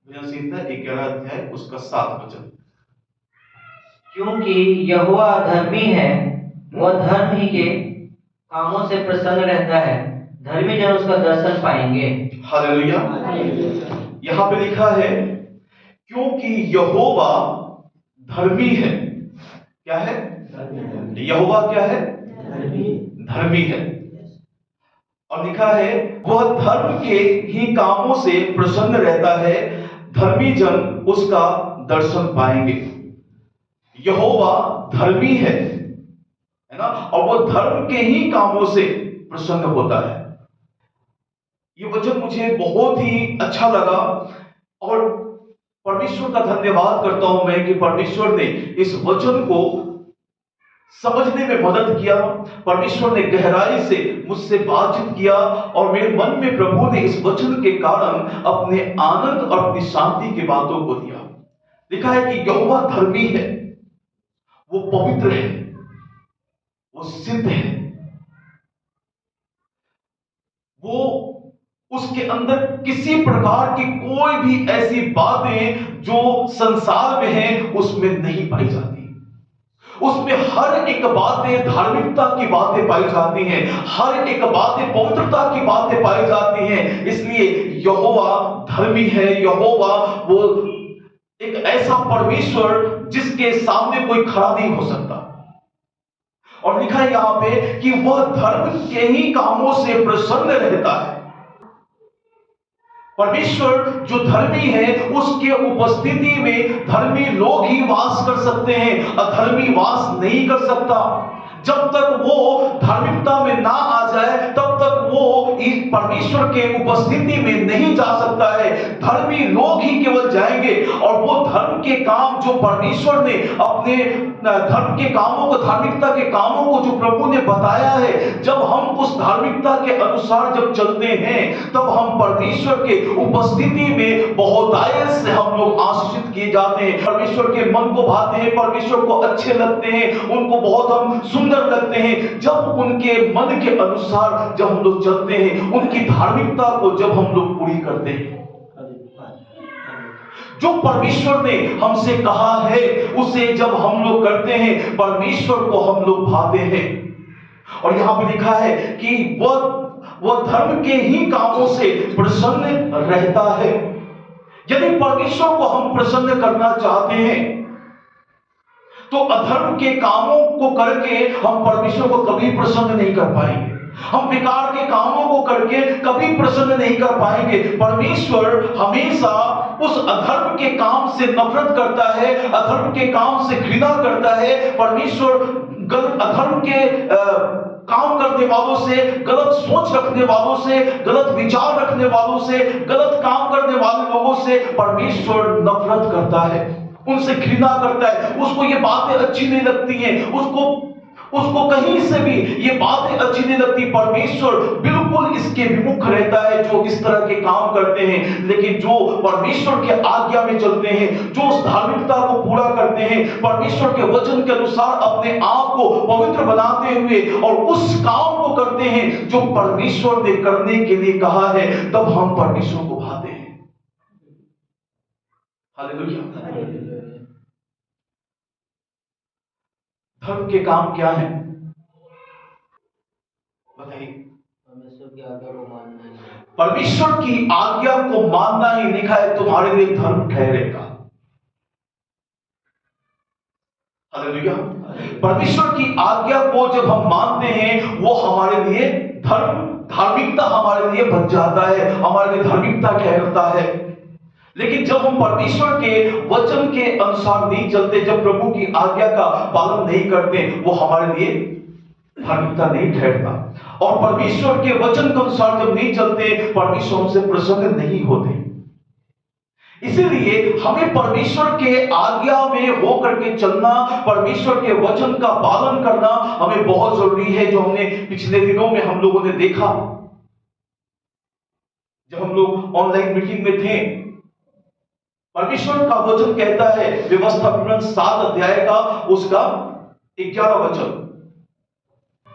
भजन संहिता 11 अध्याय उसका 7 वचन। क्योंकि यहोवा धर्मी है, वह धर्म ही के कामों से प्रसन्न रहता है, धर्मी जन उसका दर्शन पाएंगे। हालेलुया। यहाँ पे लिखा है क्योंकि यहोवा धर्मी है। क्या है? यहोवा क्या है? धर्मी है। और लिखा है वह धर्म के ही कामों से प्रसन्न रहता है, धर्मी जन उसका दर्शन पाएंगे। यहोवा धर्मी है ना, और वो धर्म के ही कामों से प्रसन्न होता है। ये वचन मुझे बहुत ही अच्छा लगा और परमेश्वर का धन्यवाद करता हूं मैं कि परमेश्वर ने इस वचन को समझने में मदद किया। परमेश्वर ने गहराई से मुझसे बातचीत किया और मेरे मन में प्रभु ने इस वचन के कारण अपने आनंद और अपनी शांति की बातों को दिया। लिखा है कि यहोवा धर्मी है, वो पवित्र है, वो सिद्ध है, वो उसके अंदर किसी प्रकार की कोई भी ऐसी बातें जो संसार में हैं उसमें नहीं पाई जाती। उसमें हर एक बातें धार्मिकता की बातें पाई जाती हैं, हर एक बातें पवित्रता की बातें पाई जाती हैं। इसलिए यहोवा धर्मी है। यहोवा वो एक ऐसा परमेश्वर जिसके सामने कोई खड़ा नहीं हो सकता। और लिखा है यहां पे कि वह धर्म के ही कामों से प्रसन्न रहता है। परमेश्वर जो धर्मी है उसके उपस्थिति में धर्मी लोग ही वास कर सकते हैं, अधर्मी वास नहीं कर सकता। जब तक वो धार्मिकता में ना आ जाए तब तक वो इस परमेश्वर के उपस्थिति में नहीं जा सकता है। धर्मी लोग ही केवल जाएंगे और वो धर्म के काम जो परमेश्वर ने अपने धर्म के कामों को, धार्मिकता के कामों को जो प्रभु ने बताया है, जब हम उस धार्मिकता के अनुसार जब चलते हैं तब हम परमेश्वर के उपस्थिति में बहुतायत से हम लोग आशीषित किए जाते हैं। परमेश्वर के मन को भाते हैं, परमेश्वर को अच्छे लगते हैं, उनको बहुत हम सुंदर लगते हैं। जब उनके मन के अनुसार जब हम लोग चलते हैं, उनकी धार्मिकता को जब हम लोग पूरी करते हैं, जो परमेश्वर ने हमसे कहा है उसे जब हम लोग करते हैं, परमेश्वर को हम लोग भाते हैं। और यहां पे लिखा है कि वह धर्म के ही कामों से प्रसन्न रहता है। यदि परमेश्वर को हम प्रसन्न करना चाहते हैं तो अधर्म के कामों को करके हम परमेश्वर को कभी प्रसन्न नहीं कर पाएंगे। हम बेकार के कामों को करके कभी प्रसन्न नहीं कर पाएंगे। परमेश्वर हमेशा उस अधर्म के काम से नफरत करता है, अधर्म के काम से घृणा करता है। परमेश्वर अधर्म के काम करने वालों से, गलत सोच रखने वालों से, गलत विचार रखने वालों से, गलत काम करने वाले लोगों से परमेश्वर नफरत करता है, उनसे घृणा करता है। उसको ये बातें अच्छी नहीं लगती हैं, उसको कहीं से भी ये बातें अच्छी नहीं लगती। परमेश्वर बिल्कुल इसके विमुख रहता है जो इस तरह के काम करते हैं। लेकिन जो परमेश्वर के आज्ञा में चलते हैं, जो उस धार्मिकता को पूरा करते हैं, परमेश्वर के वचन के अनुसार अपने आप को पवित्र बनाते हुए और उस काम को करते हैं जो परमेश्वर ने करने के लिए कहा है, तब हम परमेश्वर को भाते हैं। हालेलुया। धर्म के काम क्या है बताइए? परमेश्वर की आज्ञा को मानना ही है। परमेश्वर की आज्ञा को मानना ही लिखा है तुम्हारे लिए धर्म ठहरेगा। हालेलुया। परमेश्वर की आज्ञा को जब हम मानते हैं वो हमारे लिए धार्मिकता हमारे लिए बन जाता है, हमारे लिए धार्मिकता कहलाता है। लेकिन जब हम परमेश्वर के वचन के अनुसार नहीं चलते, जब प्रभु की आज्ञा का पालन नहीं करते, वो हमारे लिए धार्मिकता नहीं ठहरता। और परमेश्वर के वचन के अनुसार जब नहीं चलते, परमेश्वर हमसे प्रसन्न नहीं होते। इसीलिए हमें परमेश्वर के आज्ञा में होकर के चलना, परमेश्वर के वचन का पालन करना हमें बहुत जरूरी है। जो हमने पिछले दिनों में हम लोगों ने देखा, जब हम लोग ऑनलाइन मीटिंग में थे, परमेश्वर का वचन कहता है व्यवस्था विवरण 7 अध्याय का उसका 11 वचन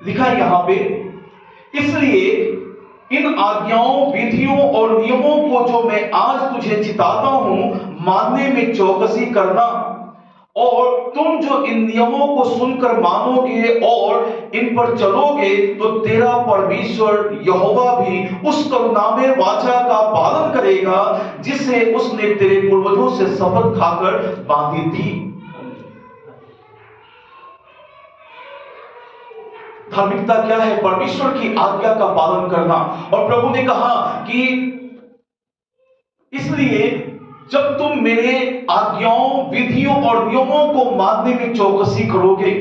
लिखा है यहां पे, इसलिए इन आज्ञाओं, विधियों और नियमों को जो मैं आज तुझे चिताता हूं, मानने में चौकसी करना। और तुम जो इन नियमों को सुनकर मानोगे और इन पर चलोगे, तो तेरा परमेश्वर यहोवा भी उस करुणामय वाचा का पालन करेगा जिसे उसने तेरे पूर्वजों से शपथ खाकर बांधी थी। धार्मिकता क्या है? परमेश्वर की आज्ञा का पालन करना। और प्रभु ने कहा कि इसलिए जब तुम मेरे आज्ञाओं, विधियों और नियमों को मानने में चौकसी करोगे,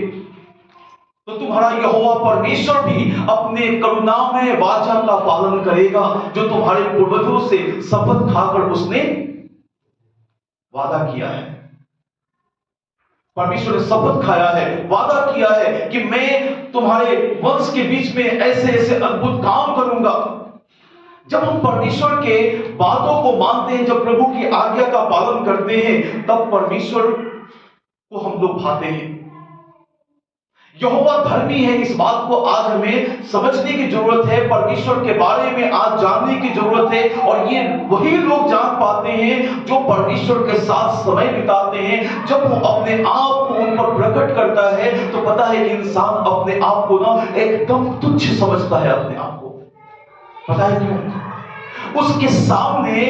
तो तुम्हारा यहोवा परमेश्वर भी अपने करुणामय वाचा का पालन करेगा जो तुम्हारे पूर्वजों से शपथ खाकर उसने वादा किया है। परमेश्वर ने शपथ खाया है, वादा किया है कि मैं तुम्हारे वंश के बीच में ऐसे ऐसे अद्भुत काम करूंगा। जब हम परमेश्वर के बातों को मानते हैं, जब प्रभु की आज्ञा का पालन करते हैं, तब परमेश्वर को हम लोग भाते हैं। यहोवा धर्मी है, इस बात को आज हमें समझने की जरूरत है, परमेश्वर के बारे में आज जानने की जरूरत है। और ये वही लोग जान पाते हैं जो परमेश्वर के साथ समय बिताते हैं। जब वो अपने आप को उन पर प्रकट करता है, तो पता है कि इंसान अपने आप को ना एकदम तुच्छ समझता है। अपने आप को पता है क्यों? उसके सामने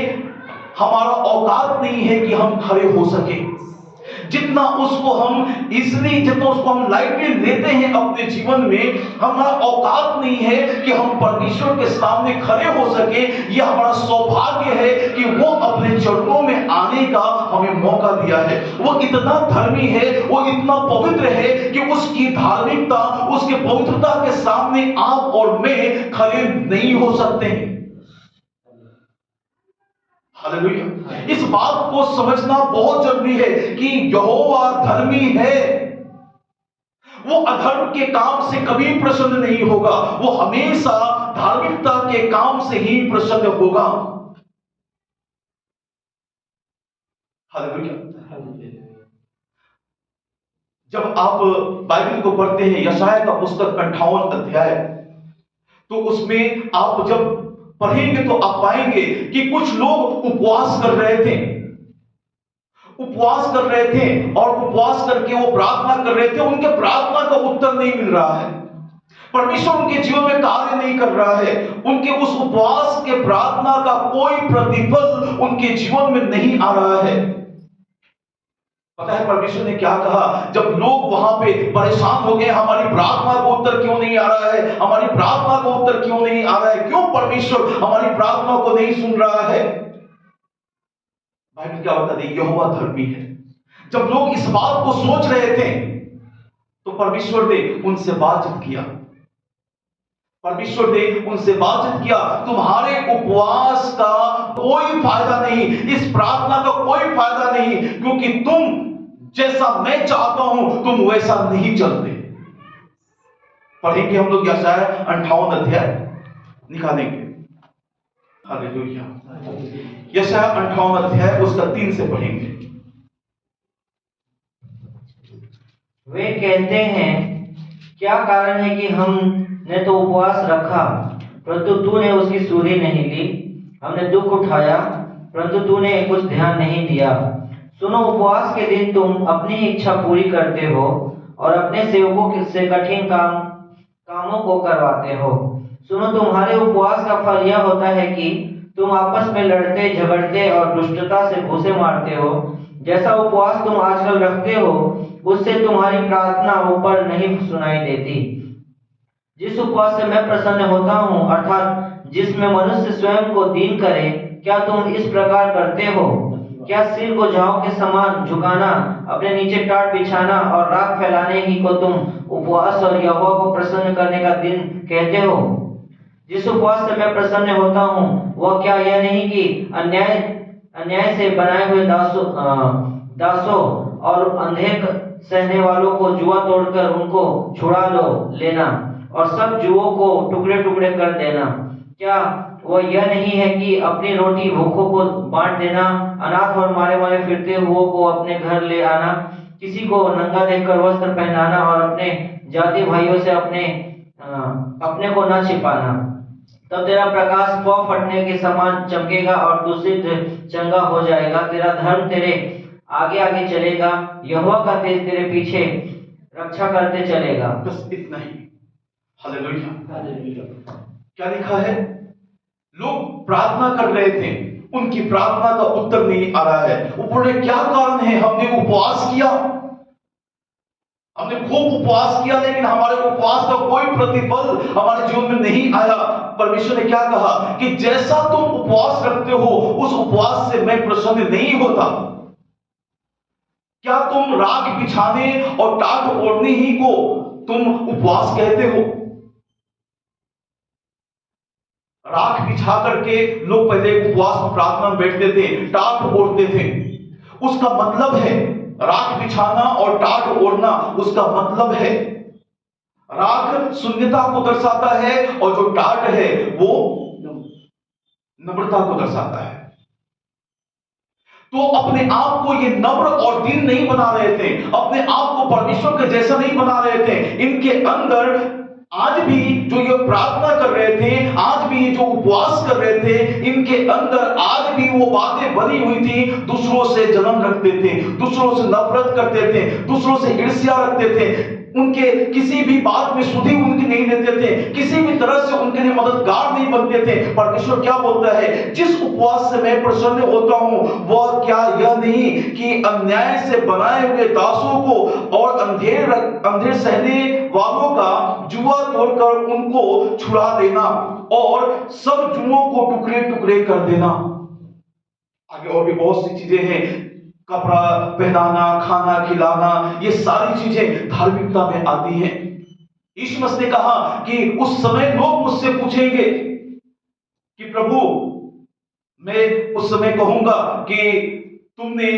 हमारा औकात नहीं है कि हम खड़े हो सके। जितना उसको हम इसलिए, जितना उसको हम लाइटली लेते हैं अपने जीवन में, हमारा औकात नहीं है कि हम परमेश्वर के सामने खड़े हो सके। यह हमारा सौभाग्य है कि वो अपने चरणों में आने का हमें मौका दिया है। वो इतना धर्मी है, वो इतना पवित्र है कि उसकी धार्मिकता, उसके पवित्रता के सामने आप और मैं खड़े नहीं हो सकते हैं। हालेलुया। इस बात को समझना बहुत जरूरी है कि यहोवा धर्मी है। वो अधर्म के काम से कभी प्रसन्न नहीं होगा, वो हमेशा धार्मिकता के काम से ही प्रसन्न होगा। हालेलुया। जब आप बाइबल को पढ़ते हैं, यशायाह का पुस्तक 58 अध्याय, तो उसमें आप जब पढ़ेंगे तो आप पाएंगे कि कुछ लोग उपवास कर रहे थे, उपवास कर रहे थे और उपवास करके वो प्रार्थना कर रहे थे। उनके प्रार्थना का उत्तर नहीं मिल रहा है, परमेश्वर उनके जीवन में कार्य नहीं कर रहा है। उनके उस उपवास के प्रार्थना का कोई प्रतिफल उनके जीवन में नहीं आ रहा है। पता है परमेश्वर ने क्या कहा? जब लोग वहां पे परेशान हो गए, हमारी प्रार्थना को उत्तर क्यों नहीं आ रहा है, हमारी प्रार्थना को उत्तर क्यों नहीं आ रहा है, क्यों परमेश्वर हमारी प्रार्थना को नहीं सुन रहा है? बाइबल क्या बता दी? यहोवा धर्मी है। जब लोग इस बात को सोच रहे थे, तो परमेश्वर ने उनसे बातचीत किया। परमेश्वर ने उनसे बातचीत किया, तुम्हारे उपवास का कोई फायदा नहीं, इस प्रार्थना का कोई फायदा नहीं, क्योंकि तुम जैसा मैं चाहता हूं तुम वैसा नहीं चलते। पढ़ेंगे हम लोग यशायाह 58 अध्याय निकालेंगे। हालेलुया। यशायाह 58 अध्याय उसका 3 से पढ़ेंगे। वे कहते हैं, क्या कारण है कि हमने तो उपवास रखा परंतु तूने उसकी सुधि नहीं ली, हमने दुख उठाया परंतु तूने कुछ ध्यान नहीं दिया। सुनो, उपवास के दिन तुम अपनी इच्छा पूरी करते हो और अपने सेवकों से कठिन कामों को करवाते हो। सुनो, तुम्हारे उपवास का फल यह होता है कि तुम आपस में लड़ते, झगड़ते और दुष्टता से घूंसे मारते हो। जैसा उपवास तुम आजकल रखते हो, उससे तुम्हारी प्रार्थना ऊपर नहीं सुनाई देती। जिस उपवास से मैं प्रसन्न होता हूँ, अर्थात जिसमें मनुष्य स्वयं को दीन करे, क्या तुम इस प्रकार करते हो? क्या सिर को जौ के समान झुकाना, अपने नीचे टाट बिछाना और राख फैलाने ही को तुम उपवास और यहोवा को प्रसन्न करने का दिन कहते हो? जिस उपवास से मैं प्रसन्न होता हूँ, वह क्या यह नहीं कि अन्याय से बनाए हुए दासों और अंधे सहने वालों को जुआ तोड़कर उनको छुड़ा लेना और सब जुओं को टुकड़े टुकड़े कर देना? क्या वह यह नहीं है कि अपनी रोटी भूखों को बांट देना, अनाथ और मारे मारे फिरते हुओं को अपने घर ले आना, किसी को नंगा देखकर वस्त्र पहनाना और अपने जाति भाइयों से अपने को न छिपाना? तब तेरा प्रकाश पौ फटने के समान चमकेगा और दूषित चंगा हो जाएगा। तेरा धर्म तेरे आगे आगे चलेगा, यहोवा का तेज तेरे पीछे रक्षा करते चलेगा। बस इतना ही। हालेलुया। क्या लिखा है? लोग प्रार्थना कर रहे थे, उनकी प्रार्थना का उत्तर नहीं आ रहा है। ऊपर क्या कारण है? हमने उपवास किया, हमने खूब उपवास किया, लेकिन हमारे उपवास का कोई प्रतिफल हमारे जीवन में नहीं आया। परमेश्वर ने क्या कहा कि जैसा तुम उपवास रखते हो, उस उपवास से मैं प्रसन्न नहीं होता। क्या तुम राख बिछाने और टाट ओढ़ने ही को तुम उपवास कहते हो? राख बिछा करके लोग पहले उपवास में प्रार्थना में बैठते थे, टाट ओढ़ते थे। उसका मतलब है, राख बिछाना और टाट ओढ़ना, उसका मतलब है राख शून्यता को दर्शाता है और जो टाट है वो नम्रता को दर्शाता है। तो अपने आप को ये नम्र और दीन नहीं बना रहे थे, अपने आप को परमेश्वर के जैसा नहीं बना रहे थे। इनके अंदर आज भी जो ये प्रार्थना कर रहे थे, आज भी ये जो उपवास कर रहे थे, इनके अंदर आज भी वो बातें भरी हुई थी। दूसरों से जलन रखते थे, दूसरों से नफरत करते थे, दूसरों से ईर्ष्या रखते थे, उनके किसी भी बात में सुधि उनकी नहीं देते थे, किसी भी तरह से उनके लिए मददगार नहीं बनते थे। परमेश्वर क्या बोलता है? जिस उपवास से मैं प्रसन्न होता हूं, वह क्या यह नहीं कि अन्याय से बनाए हुए दासों को और अंधेर सहने वालों का जुआ तोड़कर उनको छुड़ा देना और सब जुओं को टुकड़े टुकड़े कर देना। आगे और भी बहुत सी चीजें हैं, कपड़ा पहनाना, खाना खिलाना, ये सारी चीजें धार्मिकता में आती हैं। यीशु मसीह ने कहा कि उस समय लोग मुझसे पूछेंगे कि प्रभु, मैं उस समय कहूंगा कि तुमने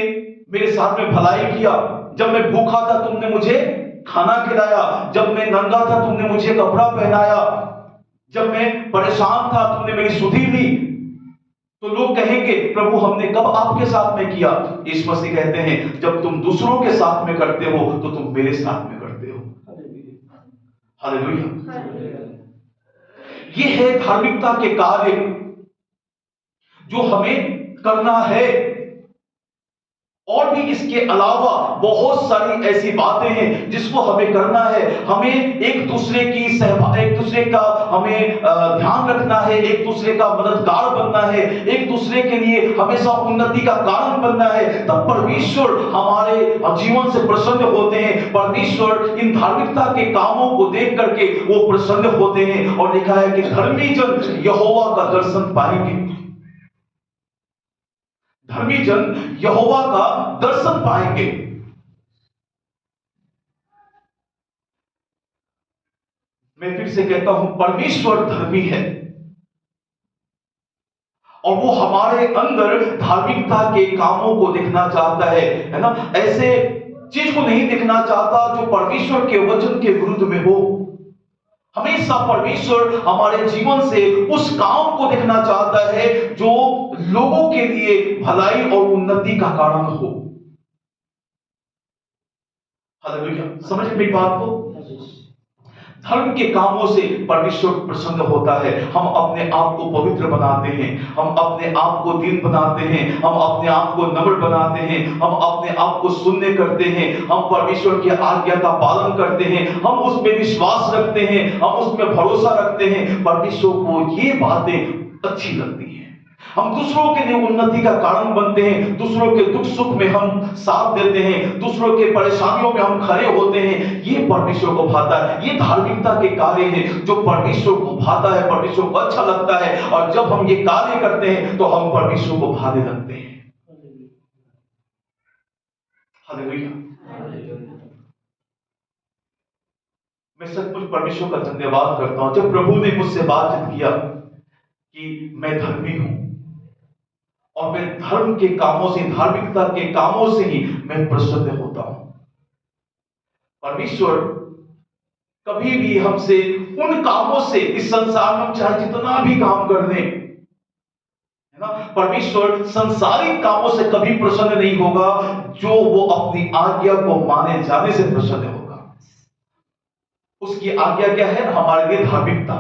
मेरे साथ में भलाई किया, जब मैं भूखा था तुमने मुझे खाना खिलाया, जब मैं नंगा था तुमने मुझे कपड़ा पहनाया, जब मैं परेशान था तुमने मेरी सुधि ली। तो लोग कहेंगे प्रभु हमने कब आपके साथ में किया? यीशु मसीह कहते हैं जब तुम दूसरों के साथ में करते हो तो तुम मेरे साथ में करते हो। हालेलुया। ये है धार्मिकता के कार्य जो हमें करना है। और भी इसके अलावा बहुत सारी ऐसी बातें हैं जिसको हमें करना है। हमें एक दूसरे का हमें ध्यान रखना है, एक दूसरे का मददगार बनना है, एक दूसरे के लिए हमेशा उन्नति का कारण बनना है। तब परमेश्वर हमारे जीवन से प्रसन्न होते हैं। परमेश्वर इन धार्मिकता के कामों को देख करके वो प्रसन्न होते हैं। और लिखा है कि धर्मी जन यहोवा का दर्शन पाएंगे। धर्मी जन यहोवा का दर्शन पाएंगे। मैं फिर से कहता हूं, परमेश्वर धर्मी है और वो हमारे अंदर धार्मिकता के कामों को देखना चाहता है ना। ऐसे चीज को नहीं देखना चाहता जो परमेश्वर के वचन के विरुद्ध में हो। हमेशा परमेश्वर हमारे जीवन से उस काम को देखना चाहता है जो लोगों के लिए भलाई और उन्नति का कारण हो। हालेलुया। समझ मेरी बात को? धर्म के कामों से परमेश्वर प्रसन्न होता है। हम अपने आप को पवित्र बनाते हैं, हम अपने आप को दीन बनाते हैं, हम अपने आप को नम्र बनाते हैं, हम अपने आप को शून्य करते हैं, हम परमेश्वर की आज्ञा का पालन करते हैं, हम उसमें विश्वास रखते हैं, हम उसमें भरोसा रखते हैं। परमेश्वर को ये बातें अच्छी लगती हैं। हम दूसरों के लिए उन्नति का कारण बनते हैं, दूसरों के दुख सुख में हम साथ देते हैं, दूसरों के परेशानियों में हम खड़े होते हैं। ये परमेश्वर को भाता है। ये धार्मिकता के कार्य हैं जो परमेश्वर को भाता है, परमेश्वर को अच्छा लगता है। और जब हम ये कार्य करते हैं तो हम परमेश्वर को भाने लगते हैं। हालेलुया। मैं सचमुच परमेश्वर का धन्यवाद करता हूं जब प्रभु ने मुझसे बातचीत किया कि मैं धर्मी हूं और मैं धर्म के कामों से, धार्मिकता के कामों से ही मैं प्रसन्न होता हूं। परमेश्वर कभी भी हमसे उन कामों से, इस संसार में चाहे जितना भी काम कर लें, है ना, परमेश्वर संसारिक कामों से कभी प्रसन्न नहीं होगा जो वो अपनी आज्ञा को माने जाने से प्रसन्न होगा। उसकी आज्ञा क्या है? हमारे लिए धार्मिकता।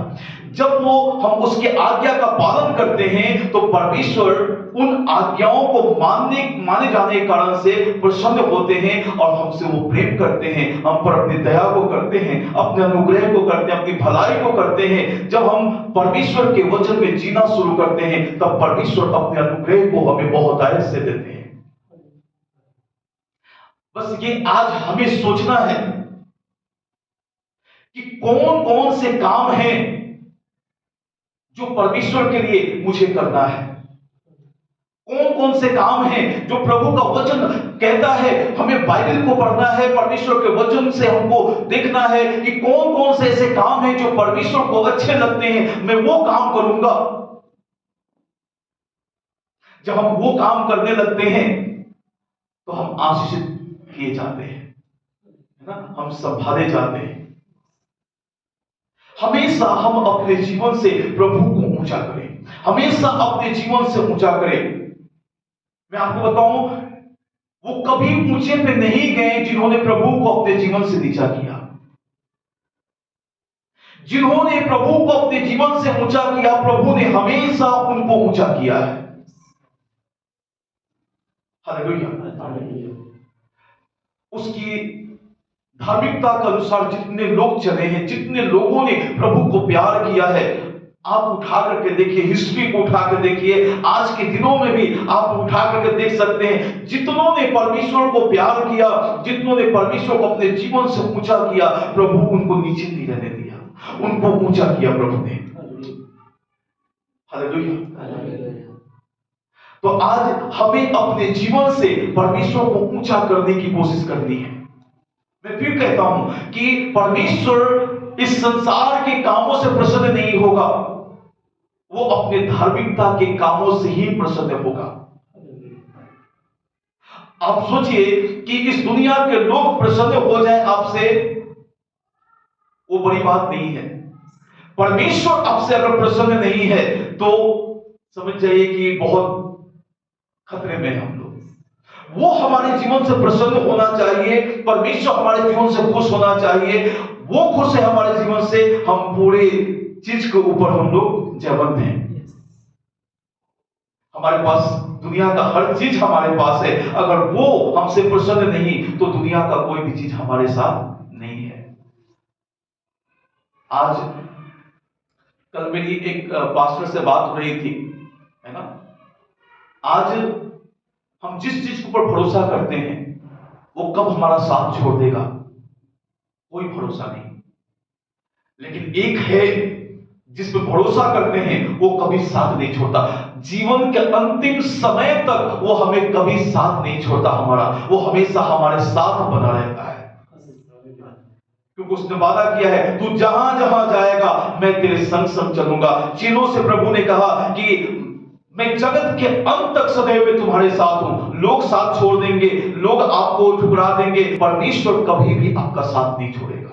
जब हम उसके आज्ञा का पालन करते हैं तो परमेश्वर उन आज्ञाओं को माने जाने के कारण से प्रसन्न होते हैं और हमसे वो प्रेम करते हैं, हम पर अपनी दया को करते हैं, अपने अनुग्रह को करते हैं, अपनी भलाई को करते हैं। जब हम परमेश्वर के वचन में जीना शुरू करते हैं तब परमेश्वर अपने अनुग्रह को हमें बहुतायत से देते हैं। बस ये आज हमें सोचना है कि कौन कौन से काम हैं जो परमेश्वर के लिए मुझे करना है, कौन कौन से काम हैं जो प्रभु का वचन कहता है हमें बाइबल को पढ़ना है, परमेश्वर के वचन से हमको देखना है कि कौन कौन से ऐसे काम हैं जो परमेश्वर को अच्छे लगते हैं, मैं वो काम करूंगा। जब हम वो काम करने लगते हैं तो हम आशीषित किए जाते हैं, है ना, हम संभाले जाते हैं। हमेशा हम अपने जीवन से प्रभु को ऊंचा करें, हमेशा अपने जीवन से ऊंचा करें। मैं आपको बताऊं, वो कभी ऊंचे पे नहीं गए जिन्होंने प्रभु को अपने जीवन से नीचा किया। जिन्होंने प्रभु को अपने जीवन से ऊंचा किया, प्रभु ने हमेशा उनको ऊंचा किया है। हालेलुया। उसकी धार्मिकता के अनुसार जितने लोग चले हैं, जितने लोगों ने प्रभु को प्यार किया है, आप उठा करके देखिए, हिस्ट्री को उठा कर देखिए, आज के दिनों में भी आप उठा करके देख सकते हैं, जितनों ने परमेश्वर को प्यार किया, जितनों ने परमेश्वर को अपने जीवन से ऊंचा किया, प्रभु उनको नीचे नहीं रहने दिया, उनको ऊंचा किया प्रभु ने। हालेलुया। तो आज हमें अपने जीवन से परमेश्वर को ऊंचा करने की कोशिश करनी है। मैं फिर कहता हूं कि परमेश्वर इस संसार के कामों से प्रसन्न नहीं होगा, वो अपने धार्मिकता के कामों से ही प्रसन्न होगा। आप सोचिए कि इस दुनिया के लोग प्रसन्न हो जाए आपसे, वो बड़ी बात नहीं है। परमेश्वर आपसे अगर प्रसन्न नहीं है तो समझ जाइए कि बहुत खतरे में हम लोग। वो हमारे जीवन से प्रसन्न होना चाहिए, परमेश्वर हमारे जीवन से खुश होना चाहिए। वो खुश है हमारे जीवन से, हम पूरे चीज के ऊपर हम लोग जयवंत हैं। हमारे पास दुनिया का हर चीज हमारे पास है, अगर वो हमसे प्रसन्न नहीं तो दुनिया का कोई भी चीज हमारे साथ नहीं है। आज कल मेरी एक पास्टर से बात हो रही थी, है ना। आज हम जिस चीज के ऊपर भरोसा करते हैं वो कब हमारा साथ छोड़ देगा, कोई भरोसा नहीं। लेकिन एक है जिस पर भरोसा करते हैं वो कभी साथ नहीं छोड़ता। जीवन के अंतिम समय तक वो हमें कभी साथ नहीं छोड़ता हमारा, वो हमेशा हमारे साथ बना रहता है। क्योंकि उसने वादा किया है, तू जहां जहां जाएगा मैं तेरे संग संग चलूंगा। चीनों से प्रभु ने कहा कि मैं जगत के अंत तक सदैव में तुम्हारे साथ हूं। लोग साथ छोड़ देंगे, लोग आपको ठुकरा देंगे, परमेश्वर कभी भी आपका साथ नहीं छोड़ेगा।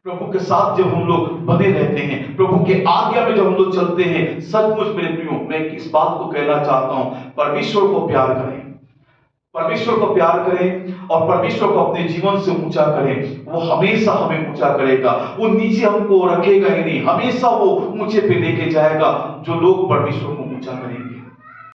प्रभु के साथ जब हम लोग बने रहते हैं, प्रभु के आज्ञा में जब हम लोग चलते हैं, सचमुच मेरे प्रियो, मैं इस बात को कहना चाहता हूं, परमेश्वर को प्यार करें, परमेश्वर को प्यार करें और परमेश्वर को अपने जीवन से ऊंचा करें। वो हमेशा हमें ऊंचा करेगा, वो नीचे हमको रखेगा ही नहीं, हमेशा वो ऊंचे पे लेके जाएगा जो लोग परमेश्वर को ऊंचा करें।